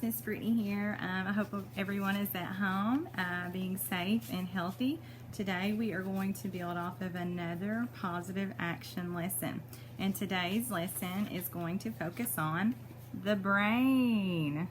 Miss Brittany here. I hope everyone is at home, being safe and healthy. Today we are going to build off of another positive action lesson. And today's lesson is going to focus on the brain.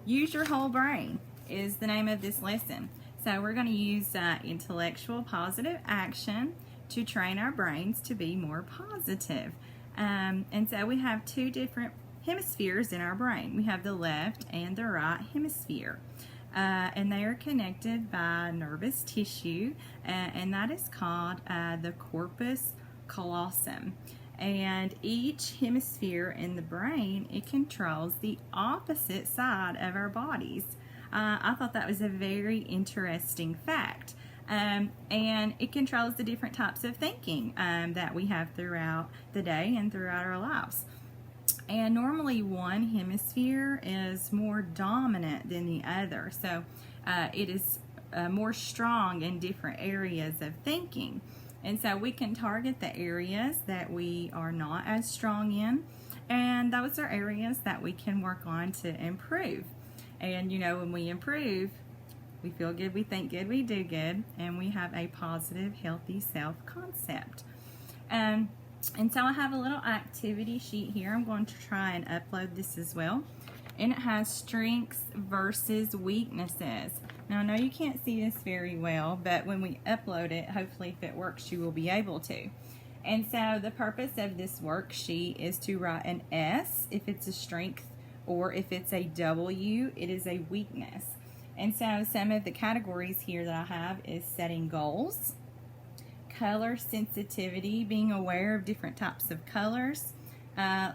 Use your whole brain is the name of this lesson. So we're going to use intellectual positive action to train our brains to be more positive. And so we have two different hemispheres in our brain. We have the left and the right hemisphere. And they are connected by nervous tissue, and that is called the corpus callosum. And each hemisphere in the brain, it controls the opposite side of our bodies. I thought that was a very interesting fact. And it controls the different types of thinking that we have throughout the day and throughout our lives. And normally one hemisphere is more dominant than the other. So it is more strong in different areas of thinking. And so we can target the areas that we are not as strong in. And those are areas that we can work on to improve. And you know, when we improve, we feel good, we think good, we do good, and we have a positive, healthy self-concept. And so I have a little activity sheet here. I'm going to try and upload this as well. And it has strengths versus weaknesses. Now I know you can't see this very well, but when we upload it, hopefully if it works, you will be able to. And so the purpose of this worksheet is to write an S if it's a strength, or if it's a W, it is a weakness. And so some of the categories here that I have is setting goals, color sensitivity, being aware of different types of colors,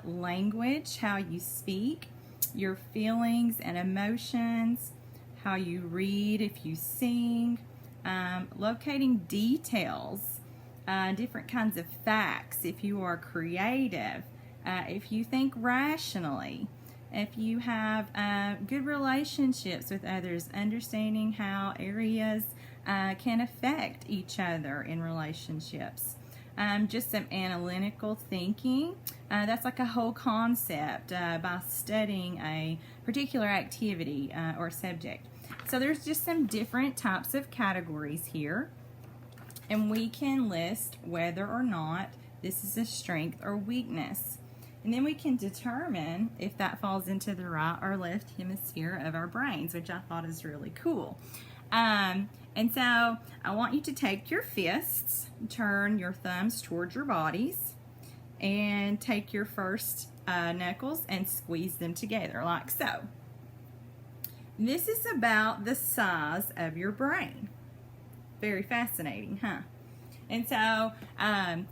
language, how you speak, your feelings and emotions, how you read, if you sing, locating details, different kinds of facts, if you are creative, if you think rationally, if you have good relationships with others, understanding how areas can affect each other in relationships. Just some analytical thinking. That's like a whole concept by studying a particular activity or subject. So there's just some different types of categories here. And we can list whether or not this is a strength or weakness. And then we can determine if that falls into the right or left hemisphere of our brains, which I thought is really cool. And so I want you to take your fists, turn your thumbs towards your bodies, and take your first knuckles and squeeze them together like so. This is about the size of your brain. Very fascinating, huh? And so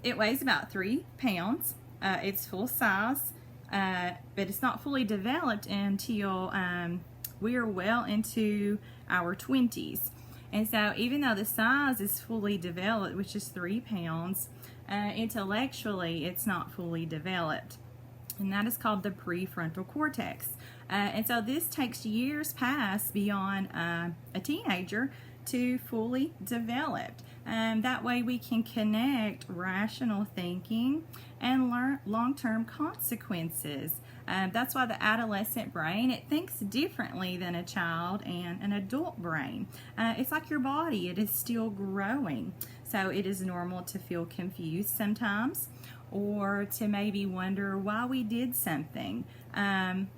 it weighs about 3 pounds. It's full size, but it's not fully developed until we are well into our 20s. And so even though the size is fully developed, which is 3 pounds, intellectually it's not fully developed. And that is called the prefrontal cortex. And so this takes years past beyond a teenager to fully develop. That way we can connect rational thinking and learn long-term consequences. That's why the adolescent brain, it thinks differently than a child and an adult brain. It's like your body, it is still growing. So it is normal to feel confused sometimes, or to maybe wonder why we did something. And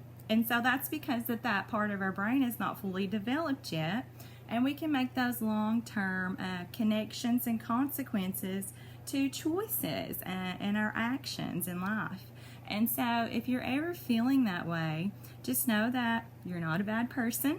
so that's because that part of our brain is not fully developed yet. And we can make those long-term connections and consequences to choices and our actions in life. And so if you're ever feeling that way, just know that you're not a bad person.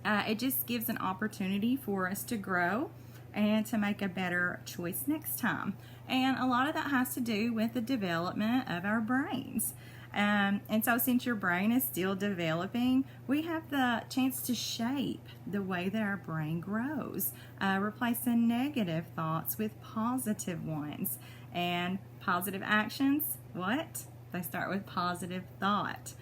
It just gives an opportunity for us to grow and to make a better choice next time. And a lot of that has to do with the development of our brains. And so since your brain is still developing, we have the chance to shape the way that our brain grows, replacing negative thoughts with positive ones. And positive actions, what? They start with positive thought.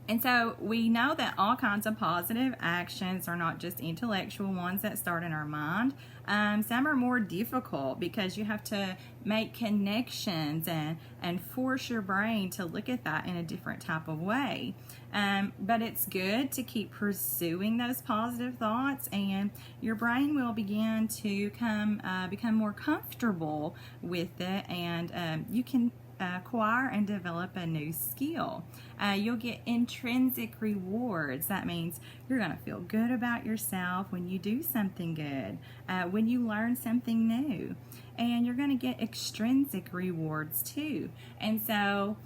And so we know that all kinds of positive actions are not just intellectual ones that start in our mind. Some are more difficult because you have to make connections and force your brain to look at that in a different type of way. But it's good to keep pursuing those positive thoughts, and your brain will begin to become more comfortable with it, and you can acquire and develop a new skill. You'll get intrinsic rewards. That means you're going to feel good about yourself when you do something good, when you learn something new, and you're going to get extrinsic rewards too. And so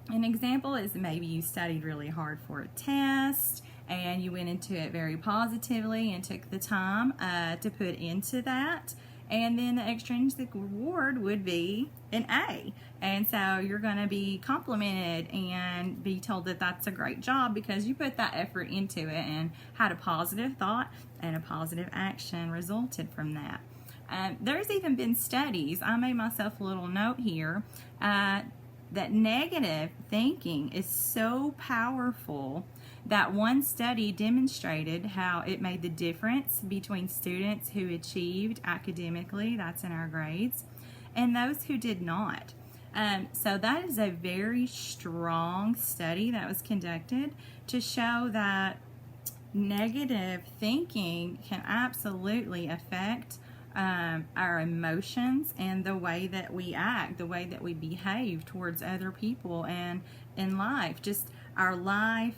an example is maybe you studied really hard for a test and you went into it very positively and took the time to put into that. And then the extrinsic reward would be an A. And so you're going to be complimented and be told that that's a great job because you put that effort into it and had a positive thought and a positive action resulted from that. There's even been studies, I made myself a little note here, that negative thinking is so powerful that one study demonstrated how it made the difference between students who achieved academically, that's in our grades, and those who did not. So that is a very strong study that was conducted to show that negative thinking can absolutely affect our emotions and the way that we act, the way that we behave towards other people and in life, just our life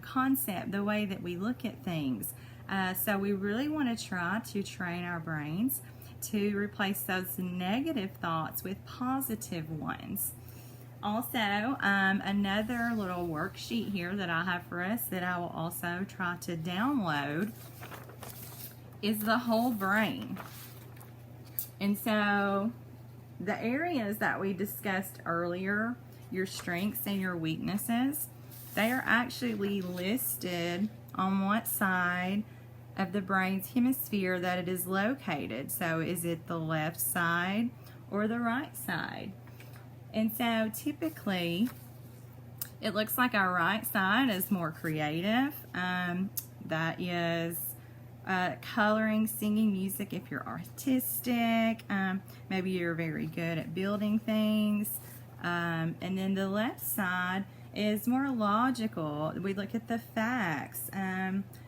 concept, the way that we look at things. So we really want to try to train our brains to replace those negative thoughts with positive ones. Also, another little worksheet here that I have for us that I will also try to download is the whole brain. And so the areas that we discussed earlier, your strengths and your weaknesses, they are actually listed on what side of the brain's hemisphere that it is located. So is it the left side or the right side? And so typically it looks like our right side is more creative. That is coloring, singing, music if you're artistic. Maybe you're very good at building things. And then the left side is more logical. We look at the facts,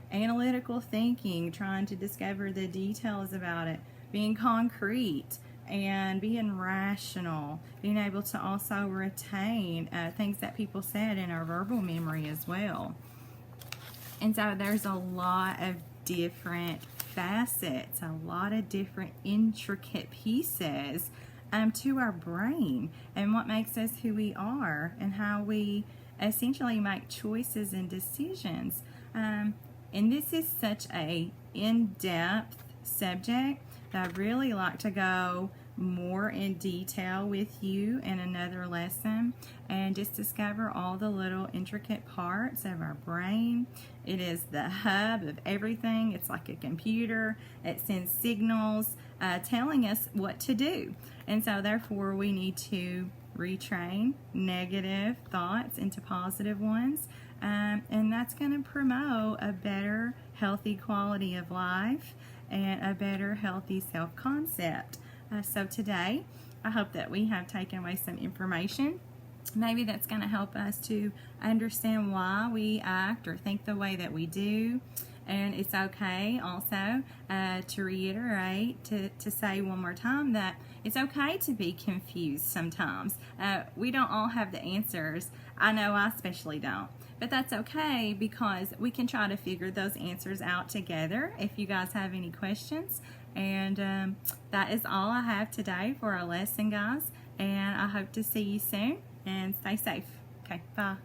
analytical thinking, trying to discover the details about it, being concrete and being rational, being able to also retain things that people said in our verbal memory as well. And so there's a lot of different facets, a lot of different intricate pieces to our brain and what makes us who we are and how we essentially make choices and decisions. And this is such a in-depth subject that I'd really like to go more in detail with you in another lesson and just discover all the little intricate parts of our brain. It is the hub of everything. It's like a computer. It sends signals telling us what to do. And so therefore we need to retrain negative thoughts into positive ones. And that's going to promote a better, healthy quality of life and a better, healthy self-concept. So today, I hope that we have taken away some information. Maybe that's going to help us to understand why we act or think the way that we do. And it's okay also to reiterate, to say one more time that it's okay to be confused sometimes. We don't all have the answers. I know I especially don't. But that's okay because we can try to figure those answers out together if you guys have any questions. And that is all I have today for our lesson, guys. And I hope to see you soon. And stay safe. Okay, bye.